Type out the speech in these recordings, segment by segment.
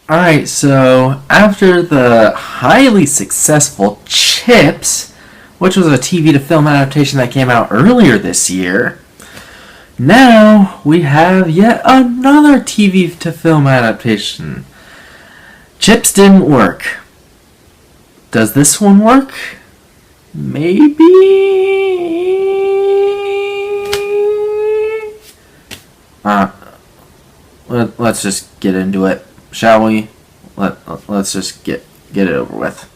Alright, so after the highly successful Chips, which was a TV to film adaptation that came out earlier this year, now we have yet another TV to film adaptation. Chips didn't work. Does this one work? Maybe? Let's just get into it, shall we? Let's just get it over with.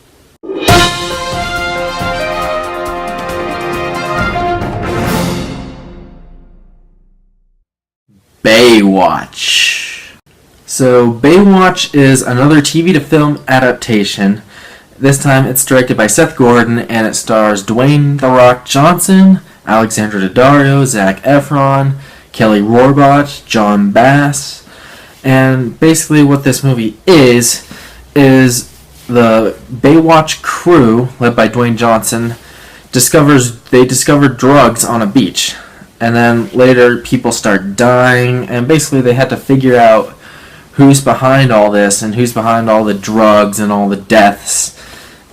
Baywatch. So Baywatch is another TV to film adaptation. This time it's directed by Seth Gordon and it stars Dwayne "The Rock" Johnson, Alexandra Daddario, Zac Efron, Kelly Rohrbach, John Bass. And basically what this movie is the Baywatch crew, led by Dwayne Johnson, discover drugs on a beach. And then later people start dying, and basically they had to figure out who's behind all this and who's behind all the drugs and all the deaths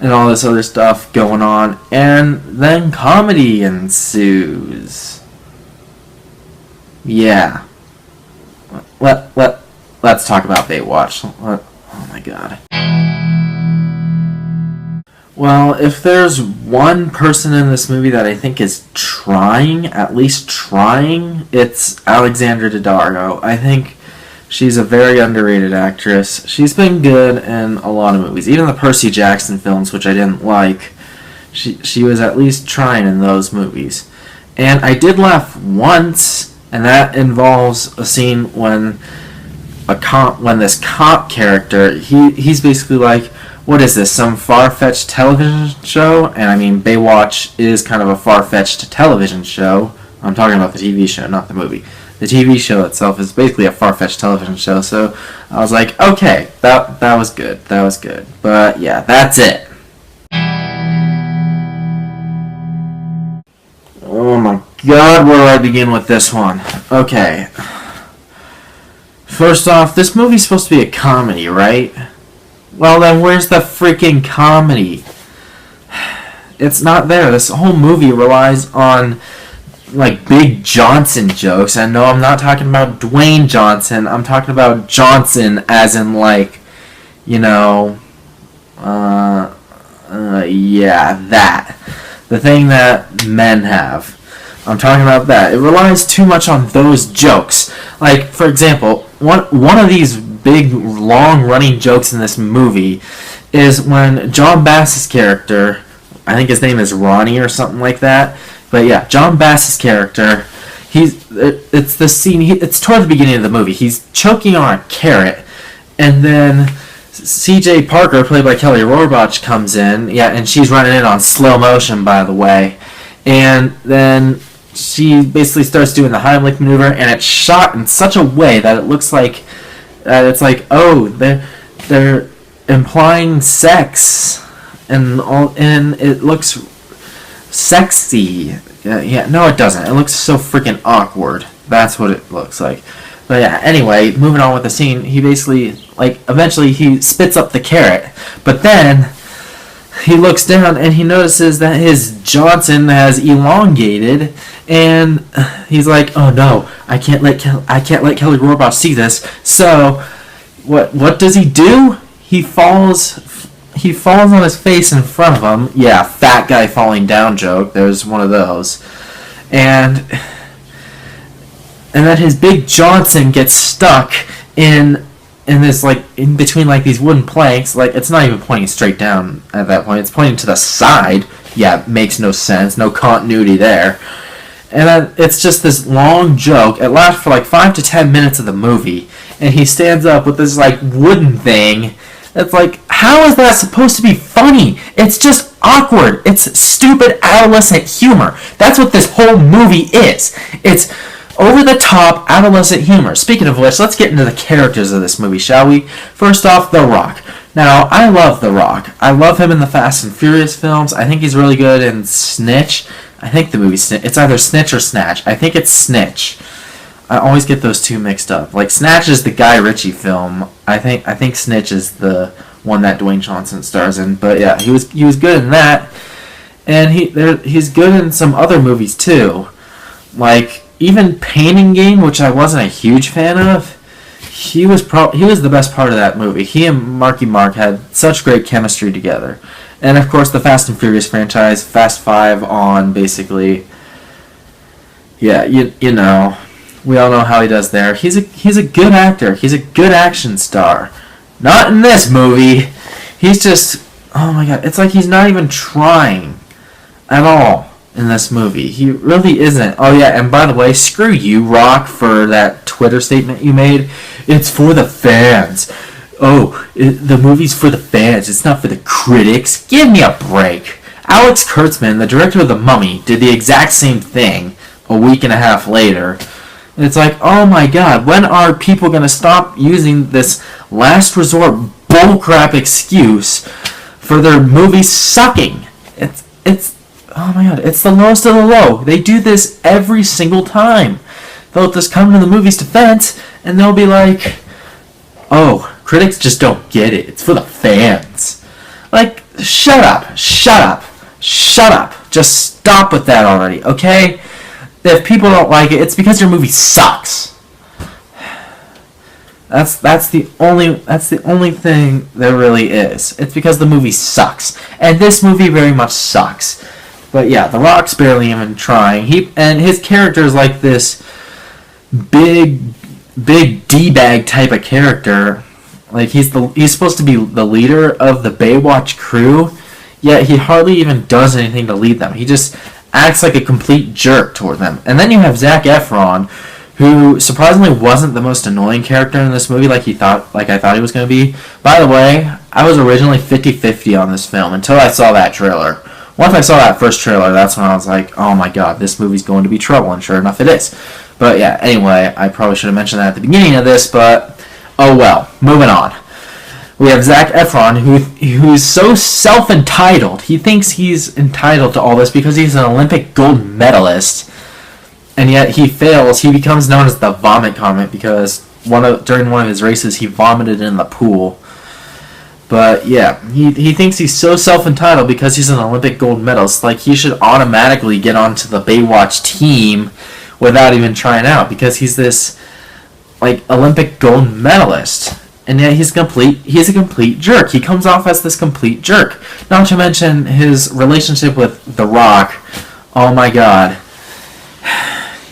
and all this other stuff going on. And then comedy ensues. Yeah. Let's talk about Baywatch. Oh my god. Well, if there's one person in this movie that I think is at least trying, it's Alexandra Daddario. I think she's a very underrated actress. She's been good in a lot of movies, even the Percy Jackson films, which I didn't like. She was at least trying in those movies. And I did laugh once, and that involves a scene when this cop character, he's basically like, what is this, some far-fetched television show? And I mean, Baywatch is kind of a far-fetched television show. I'm talking about the TV show, not the movie. The TV show itself is basically a far-fetched television show, so I was like, okay, that was good. That was good. But yeah, that's it. Oh my god, where do I begin with this one? Okay. First off, this movie's supposed to be a comedy, right? Well, then where's the freaking comedy? It's not there. This whole movie relies on, like, Big Johnson jokes. And no, I'm not talking about Dwayne Johnson. I'm talking about Johnson as in, like, you know, yeah, that. The thing that men have. I'm talking about that. It relies too much on those jokes. Like, for example, one of these big, long-running jokes in this movie is when John Bass's character, I think his name is Ronnie or something like that, but yeah, John Bass's character, it's the scene, it's toward the beginning of the movie, he's choking on a carrot, and then C.J. Parker, played by Kelly Rohrbach, comes in, yeah, and she's running in on slow motion, by the way, and then she basically starts doing the Heimlich maneuver, and it's shot in such a way that it looks like it's like, oh, they're implying sex, and it looks sexy. Yeah, no, it doesn't. It looks so freaking awkward. That's what it looks like. But yeah, anyway, moving on with the scene, he basically, like, eventually he spits up the carrot, but then he looks down and he notices that his Johnson has elongated, and he's like, "Oh no, I can't let Kelly Rohrbach see this." So, what does he do? He falls on his face in front of him. Yeah, fat guy falling down joke. There's one of those, and then his big Johnson gets stuck in this, like, in between, like, these wooden planks. Like, it's not even pointing straight down at that point. It's pointing to the side. Yeah, it makes no sense. No continuity there. And then it's just this long joke. It lasts for like 5 to 10 minutes of the movie. And he stands up with this, like, wooden thing. It's like, how is that supposed to be funny? It's just awkward. It's stupid adolescent humor. That's what this whole movie is. It's over-the-top adolescent humor. Speaking of which, let's get into the characters of this movie, shall we? First off, The Rock. Now, I love The Rock. I love him in the Fast and Furious films. I think he's really good in Snitch. I think the movie Snitch. It's either Snitch or Snatch. I think it's Snitch. I always get those two mixed up. Like Snatch is the Guy Ritchie film. I think Snitch is the one that Dwayne Johnson stars in. But yeah, he was good in that, and he's good in some other movies too, like even Painting Game, which I wasn't a huge fan of. He was the best part of that movie. He and Marky Mark had such great chemistry together, and of course the Fast and Furious franchise, Fast 5 on basically. Yeah, you know. We all know how he does there. He's a good actor. He's a good action star. Not in this movie. He's just, oh my god, it's like he's not even trying at all in this movie. He really isn't. Oh yeah, and by the way, screw you, Rock, for that Twitter statement you made. It's for the fans. Oh, the movie's for the fans. It's not for the critics. Give me a break. Alex Kurtzman, the director of The Mummy, did the exact same thing a week and a half later. It's like, oh my god, when are people going to stop using this last resort bullcrap excuse for their movies sucking? It's oh my god, it's the lowest of the low. They do this every single time. They'll just come to the movie's defense and they'll be like, oh, critics just don't get it. It's for the fans. Like, shut up. Just stop with that already, okay? If people don't like it, it's because your movie sucks. That's the only thing there really is. It's because the movie sucks, and this movie very much sucks. But yeah, The Rock's barely even trying. His character is like this big D-bag type of character. Like he's supposed to be the leader of the Baywatch crew, yet he hardly even does anything to lead them. He just acts like a complete jerk toward them. And then you have Zac Efron, who surprisingly wasn't the most annoying character in this movie like I thought he was going to be. By the way, I was originally 50-50 on this film until I saw that trailer. Once I saw that first trailer, that's when I was like, oh my god, this movie's going to be trouble, and sure enough it is. But yeah, anyway, I probably should have mentioned that at the beginning of this, but oh well. Moving on. We have Zac Efron, who's so self-entitled. He thinks he's entitled to all this because he's an Olympic gold medalist, and yet he fails. He becomes known as the Vomit Comet because during one of his races he vomited in the pool. But yeah, he thinks he's so self-entitled because he's an Olympic gold medalist. Like he should automatically get onto the Baywatch team without even trying out because he's this like Olympic gold medalist. And yet he's a complete jerk. He comes off as this complete jerk. Not to mention his relationship with The Rock. Oh my god.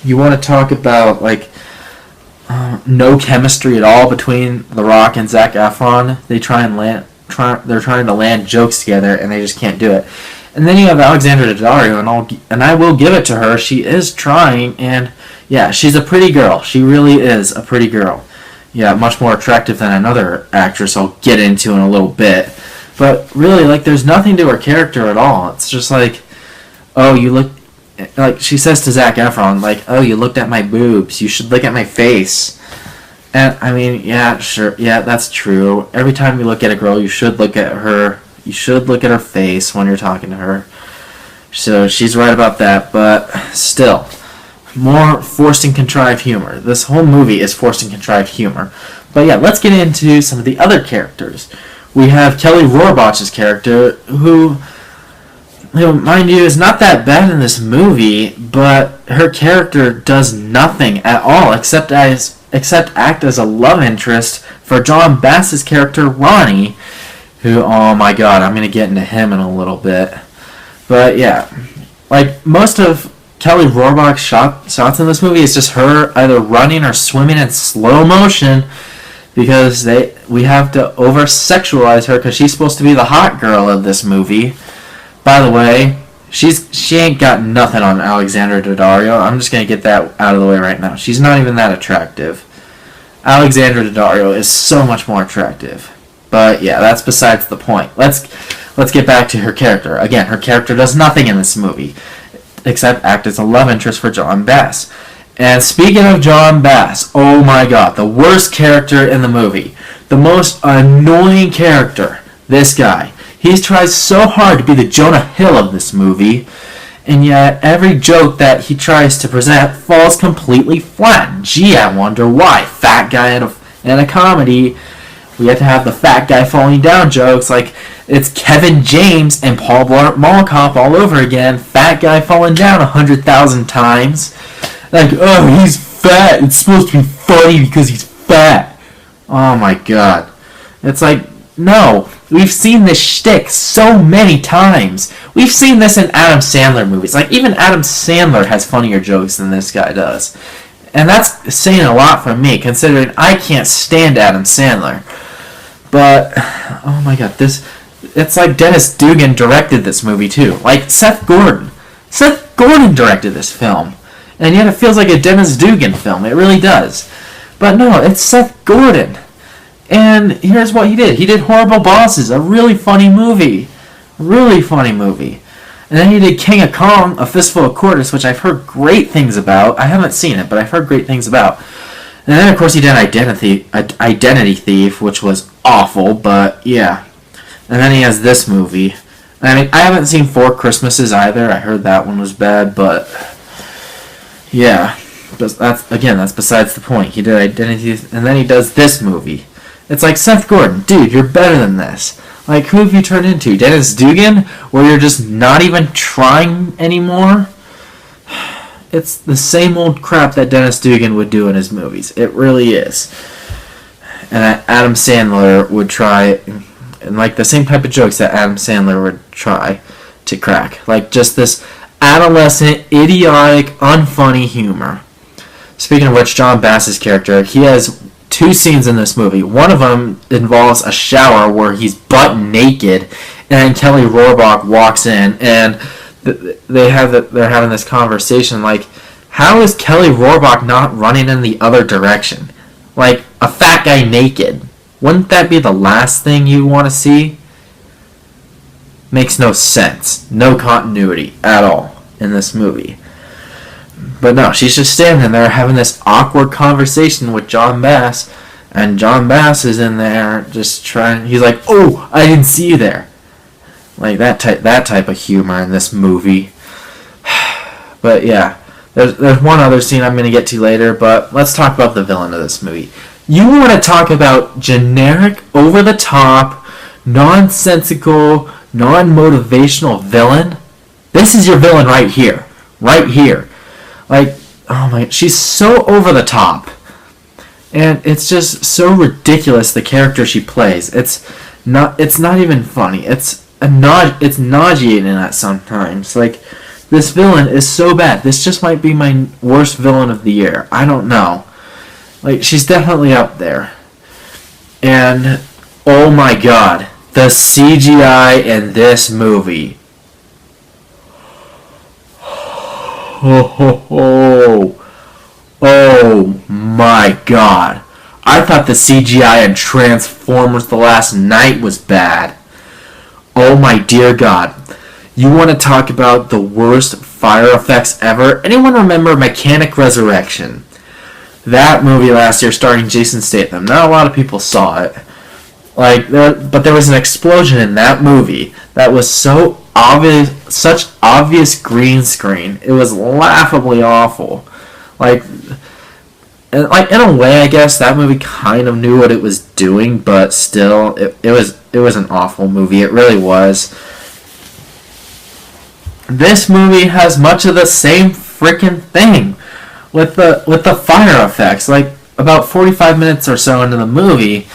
You want to talk about like no chemistry at all between The Rock and Zac Efron? They're trying to land jokes together and they just can't do it. And then you have Alexandra Daddario, and I will give it to her. She is trying, and yeah, she's a pretty girl. She really is a pretty girl. Yeah, much more attractive than another actress I'll get into in a little bit. But really, like, there's nothing to her character at all. It's just like, oh, you look... Like, she says to Zac Efron, like, oh, you looked at my boobs. You should look at my face. And, I mean, yeah, sure. Yeah, that's true. Every time you look at a girl, you should look at her. You should look at her face when you're talking to her. So, she's right about that. But, still... more forced and contrived humor. This whole movie is forced and contrived humor. But yeah, let's get into some of the other characters. We have Kelly Rohrbach's character, who, mind you, is not that bad in this movie, but her character does nothing at all except act as a love interest for John Bass's character, Ronnie, who, oh my god, I'm going to get into him in a little bit. But yeah, like most of Kelly Rohrbach's shots in this movie is just her either running or swimming in slow motion because we have to over-sexualize her because she's supposed to be the hot girl of this movie. By the way, she ain't got nothing on Alexandra Daddario. I'm just going to get that out of the way right now. She's not even that attractive. Alexandra Daddario is so much more attractive. But yeah, that's besides the point. Let's get back to her character. Again, her character does nothing in this movie except act as a love interest for John Bass. And speaking of John Bass, oh my god, the worst character in the movie. The most annoying character. This guy. He tries so hard to be the Jonah Hill of this movie, and yet every joke that he tries to present falls completely flat. Gee, I wonder why. Fat guy in a comedy, we have to have the fat guy falling down jokes. Like, it's Kevin James and Paul Blart Mall Cop all over again. Fat guy falling down 100,000 times. Like, oh, he's fat. It's supposed to be funny because he's fat. Oh my god. It's like, no. We've seen this shtick so many times. We've seen this in Adam Sandler movies. Like, even Adam Sandler has funnier jokes than this guy does. And that's saying a lot for me, considering I can't stand Adam Sandler. But, oh my god, it's like Dennis Dugan directed this movie too. Like Seth Gordon. Seth Gordon directed this film. And yet it feels like a Dennis Dugan film. It really does. But no, it's Seth Gordon. And here's what he did. He did Horrible Bosses, a really funny movie. Really funny movie. And then he did King of Kong, A Fistful of Quarters, which I've heard great things about. I haven't seen it, but I've heard great things about. And then, of course, he did Identity Thief, which was awful, but yeah. And then he has this movie. I mean, I haven't seen Four Christmases either. I heard that one was bad, but yeah. But that's besides the point. He did Identity Thief, and then he does this movie. It's like, Seth Gordon, dude, you're better than this. Like, who have you turned into? Dennis Dugan? Where you're just not even trying anymore? It's the same old crap that Dennis Dugan would do in his movies. It really is. And Adam Sandler would try, and like the same type of jokes that Adam Sandler would try to crack. Like just this adolescent, idiotic, unfunny humor. Speaking of which, John Bass's character, he has 2 scenes in this movie. One of them involves a shower where he's butt naked, and Kelly Rohrbach walks in, and they're having this conversation like, how is Kelly Rohrbach not running in the other direction? Like, a fat guy naked. Wouldn't that be the last thing you want to see? Makes no sense. No continuity at all in this movie. But no, she's just standing there having this awkward conversation with John Bass, and John Bass is in there just trying. He's like, "Oh, I didn't see you there." Like that type of humor in this movie. But yeah, there's one other scene I'm going to get to later, but let's talk about the villain of this movie. You want to talk about generic, over-the-top, nonsensical, non-motivational villain? This is your villain right here. Right here. Like, oh my, she's so over the top. And it's just so ridiculous, the character she plays. It's not even funny. It's nauseating at sometimes. Like, this villain is so bad. This just might be my worst villain of the year. I don't know. Like, she's definitely up there. And, oh my god, the CGI in this movie. Oh my god. I thought the CGI in Transformers The Last Knight was bad. Oh my dear god. You want to talk about the worst fire effects ever? Anyone remember Mechanic Resurrection? That movie last year starring Jason Statham. Not a lot of people saw it. But there was an explosion in that movie that was so obvious, such obvious green screen. It was laughably awful. In a way, I guess that movie kind of knew what it was doing, but still, it was an awful movie. It really was. This movie has much of the same freaking thing with the fire effects. Like, about 45 minutes or so into the movie,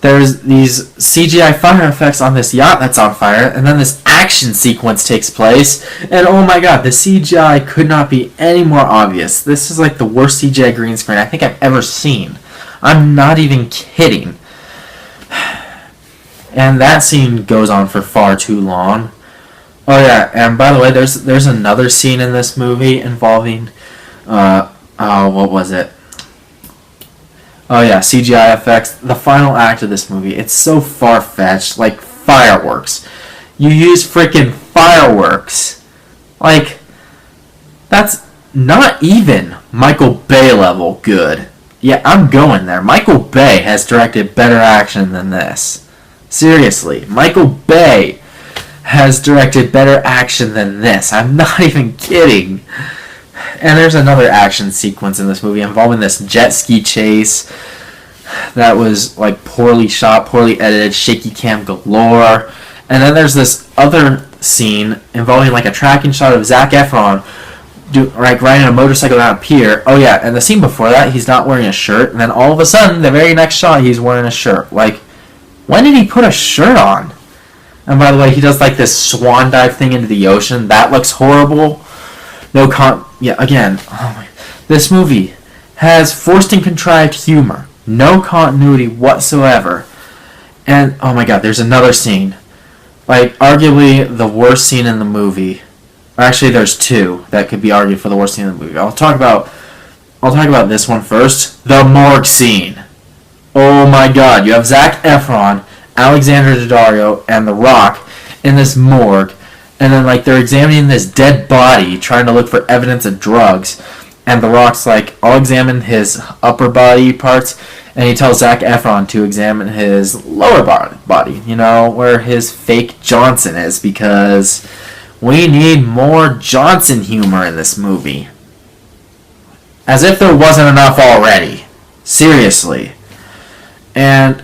there's these CGI fire effects on this yacht that's on fire, and then this action sequence takes place, and oh my god, the CGI could not be any more obvious. This is like the worst CGI green screen I think I've ever seen. I'm not even kidding. And that scene goes on for far too long. Oh yeah, and by the way, there's another scene in this movie involving, what was it? Oh yeah, CGI effects. The final act of this movie, it's so far-fetched, like fireworks. You use freaking fireworks. Like, that's not even Michael Bay level good. Yeah, I'm going there. Michael Bay has directed better action than this. Seriously, Michael Bay has directed better action than this. I'm not even kidding. And there's another action sequence in this movie involving this jet ski chase that was like poorly shot, poorly edited, shaky cam galore. And then there's this other scene involving like a tracking shot of Zac Efron riding a motorcycle down a pier. Oh yeah, and the scene before that, he's not wearing a shirt, and then all of a sudden, the very next shot, he's wearing a shirt. Like, when did he put a shirt on? And by the way, he does like this swan dive thing into the ocean. That looks horrible. This movie has forced and contrived humor. No continuity whatsoever. And, oh my god, there's another scene. Like, arguably the worst scene in the movie. Actually, there's two that could be argued for the worst scene in the movie. I'll talk about this one first. The morgue scene. Oh my god, you have Zac Efron, Alexandra Daddario, and The Rock in this morgue. And then, like, they're examining this dead body, trying to look for evidence of drugs. And The Rock's like, I'll examine his upper body parts. And he tells Zac Efron to examine his lower body, you know, where his fake Johnson is, because we need more Johnson humor in this movie. As if there wasn't enough already. Seriously. And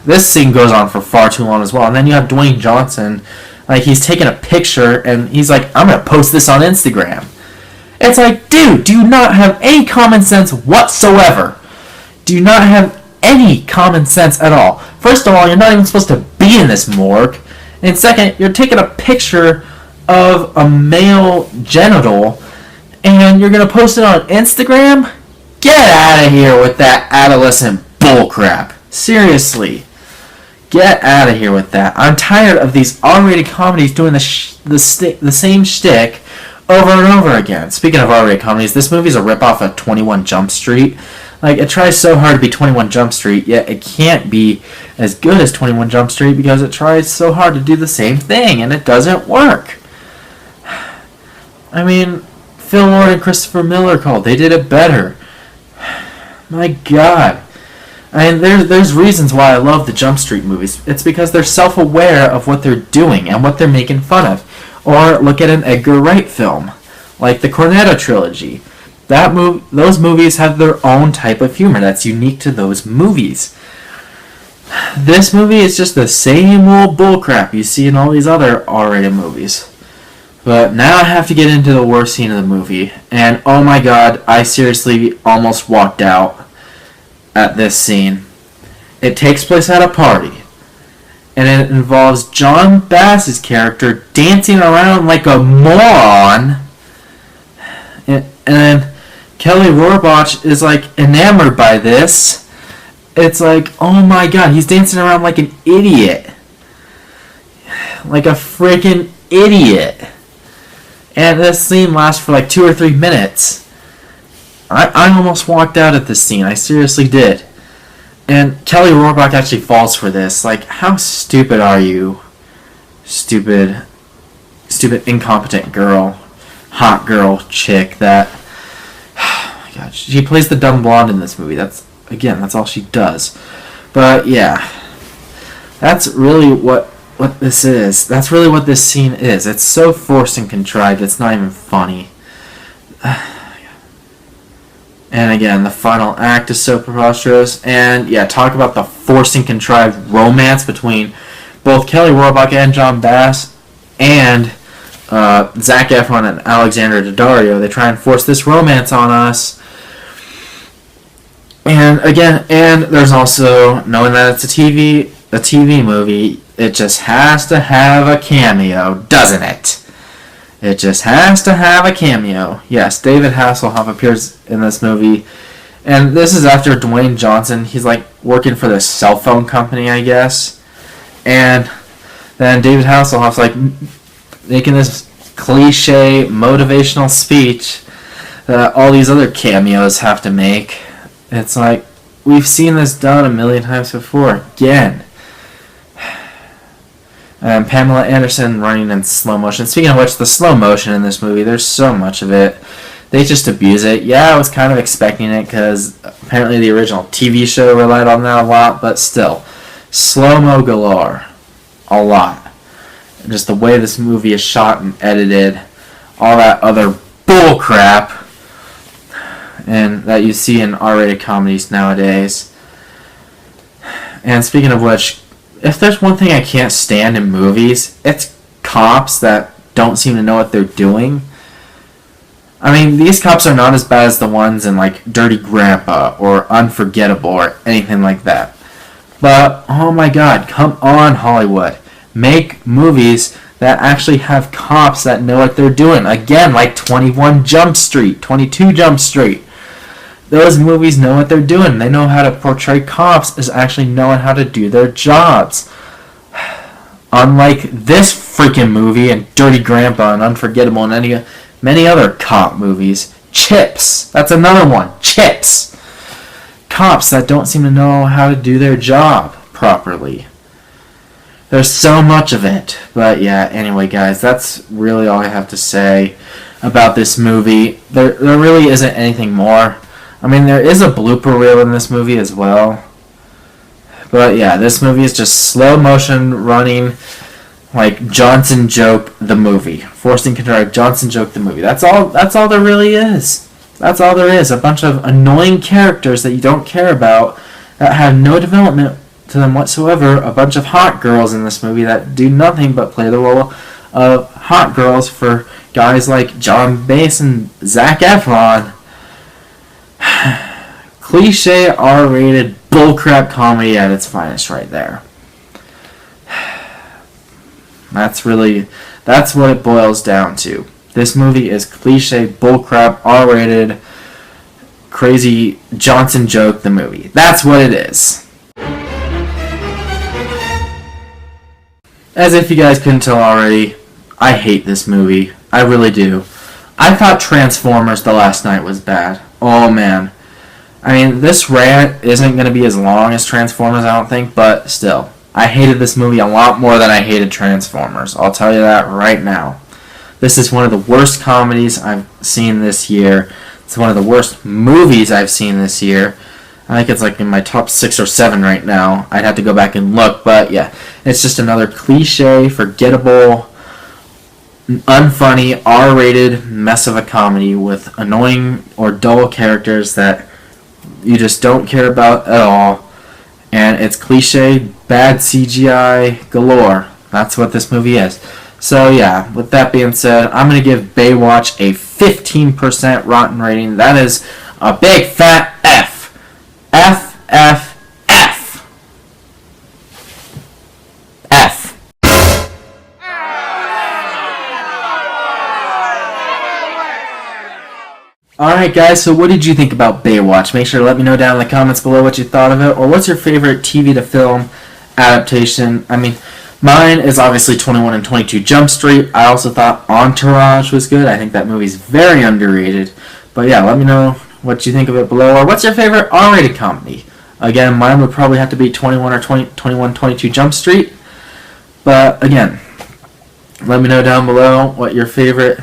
this scene goes on for far too long as well. And then you have Dwayne Johnson, like, he's taking a picture, and he's like, I'm going to post this on Instagram. It's like, dude, do you not have any common sense whatsoever? Do you not have any common sense at all? First of all, you're not even supposed to be in this morgue. And second, you're taking a picture of a male genital and you're going to post it on Instagram? Get out of here with that adolescent bullcrap. Seriously. Get out of here with that. I'm tired of these R-rated comedies doing the same shtick over and over again. Speaking of R-rated comedies, this movie's a ripoff of 21 Jump Street. Like, it tries so hard to be 21 Jump Street, yet it can't be as good as 21 Jump Street because it tries so hard to do the same thing, and it doesn't work. I mean, Phil Lord and Christopher Miller called. They did it better. My God. I mean, there's reasons why I love the Jump Street movies. It's because they're self-aware of what they're doing and what they're making fun of. Or look at an Edgar Wright film, like the Cornetto trilogy. Those movies have their own type of humor that's unique to those movies. This movie is just the same old bullcrap you see in all these other R-rated movies. But now I have to get into the worst scene of the movie. And oh my god, I seriously almost walked out at this scene. It takes place at a party. And it involves John Bass's character dancing around like a moron. And then Kelly Rohrbach is like enamored by this. It's like, oh my god, he's dancing around like an idiot. Like a freaking idiot. And this scene lasts for like 2 or 3 minutes. I almost walked out at this scene. I seriously did. And Kelly Rohrbach actually falls for this. Like, how stupid are you? Stupid, incompetent girl. Hot girl chick that... Oh my god. She plays the dumb blonde in this movie. That's all she does. But, yeah. That's really what this is. That's really what this scene is. It's so forced and contrived, it's not even funny. And again, the final act is so preposterous. And yeah, talk about the forced and contrived romance between both Kelly Rohrbach and John Bass and Zac Efron and Alexandra Daddario. They try and force this romance on us. And again, and there's also, knowing that it's a TV movie, it just has to have a cameo, doesn't it? It just has to have a cameo. Yes, David Hasselhoff appears in this movie. And this is after Dwayne Johnson. He's like working for this cell phone company, I guess. And then David Hasselhoff's like making this cliche motivational speech that all these other cameos have to make. It's like, we've seen this done a million times before. Again. Pamela Anderson running in slow motion. Speaking of which, the slow motion in this movie, there's so much of it. They just abuse it. Yeah, I was kind of expecting it because apparently the original TV show relied on that a lot, but still. Slow-mo galore. A lot. just the way this movie is shot and edited, all that other bull crap, and that you see in R-rated comedies nowadays. And speaking of which, if there's one thing I can't stand in movies, it's cops that don't seem to know what they're doing. I mean, these cops are not as bad as the ones in, like, Dirty Grandpa or Unforgettable or anything like that. But, oh my god, come on, Hollywood. Make movies that actually have cops that know what they're doing. Again, like 21 Jump Street, 22 Jump Street. Those movies know what they're doing. They know how to portray cops as actually knowing how to do their jobs. Unlike this freaking movie and Dirty Grandpa and Unforgettable and many other cop movies. Chips. That's another one. Chips. Cops that don't seem to know how to do their job properly. There's so much of it. But yeah, anyway guys, that's really all I have to say about this movie. There really isn't anything more. I mean, there is a blooper reel in this movie as well. But yeah, this movie is just slow motion running like Johnson Joke the movie. Forcing control Johnson Joke the movie. That's all there really is. That's all there is. A bunch of annoying characters that you don't care about, that have no development to them whatsoever. A bunch of hot girls in this movie that do nothing but play the role of hot girls for guys like John Bass and Zac Efron. Cliche R-rated bullcrap comedy at its finest right there. That's what it boils down to. This movie is cliche bullcrap R-rated crazy Johnson Joke the movie. That's what it is. As if you guys couldn't tell already, I hate this movie. I really do. I thought Transformers The Last Night was bad. Oh man. I mean, this rant isn't going to be as long as Transformers, I don't think, but still. I hated this movie a lot more than I hated Transformers. I'll tell you that right now. This is one of the worst comedies I've seen this year. It's one of the worst movies I've seen this year. I think it's like in my top 6 or 7 right now. I'd have to go back and look, but yeah. It's just another cliche, forgettable, unfunny, R-rated mess of a comedy with annoying or dull characters that you just don't care about at all. And it's cliche, bad CGI galore. That's what this movie is. So yeah, with that being said, I'm going to give Baywatch a 15% rotten rating. That is a big fat F. F, F, F. F. Alright guys, so what did you think about Baywatch? Make sure to let me know down in the comments below what you thought of it, or what's your favorite TV to film adaptation. I mean, mine is obviously 21 and 22 Jump Street. I also thought Entourage was good. I think that movie's very underrated. But yeah, let me know what you think of it below, or what's your favorite R-rated comedy. Again, mine would probably have to be 21 or 22 Jump Street. But again, let me know down below what your favorite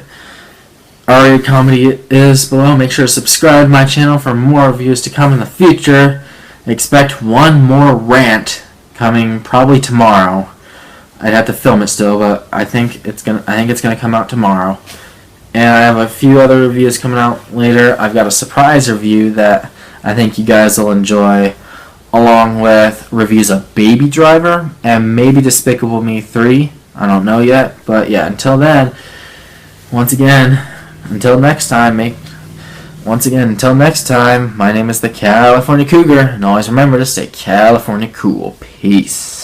R-rated comedy is below. Make sure to subscribe to my channel for more reviews to come in the future. Expect one more rant coming probably tomorrow. I'd have to film it still, but I think it's gonna come out tomorrow. And I have a few other reviews coming out later. I've got a surprise review that I think you guys will enjoy, along with reviews of Baby Driver and maybe Despicable Me 3. I don't know yet, but yeah, until then, until next time, my name is the California Cougar, and always remember to stay California cool. Peace.